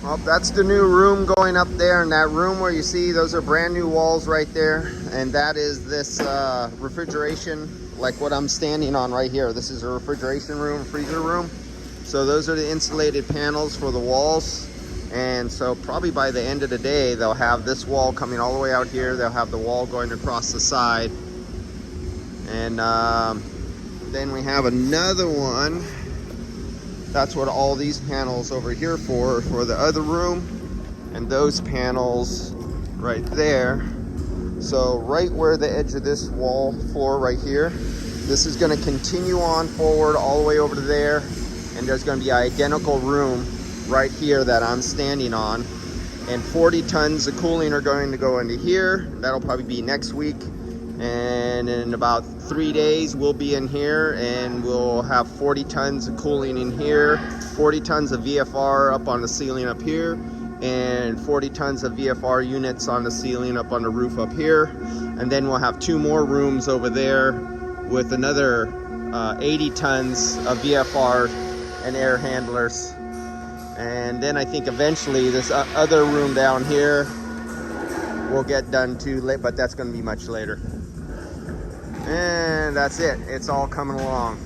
Well, that's the new room going up there, and that room where you see those are brand new walls right there, and that is this refrigeration, like what I'm standing on right here. This is a refrigeration room, freezer room. So those are the insulated panels for the walls, and so probably by the end of the day they'll have this wall coming all the way out here. They'll have the wall going across the side, and then we have another one. That's what all these panels over here for the other room, and those panels right there. So right where the edge of this wall floor right here, this is going to continue on forward all the way over to there, and there's going to be an identical room right here that I'm standing on, and 40 tons of cooling are going to go into here. That'll probably be next week, and in about 3 days we'll be in here, and we'll have 40 tons of cooling in here, 40 tons of VFR up on the ceiling up here, and 40 tons of VFR units on the ceiling up on the roof up here. And then we'll have 2 more rooms over there with another 80 tons of VFR and air handlers. And then I think eventually this other room down here will get done too late, but that's going to be much later. And that's it. It's all coming along.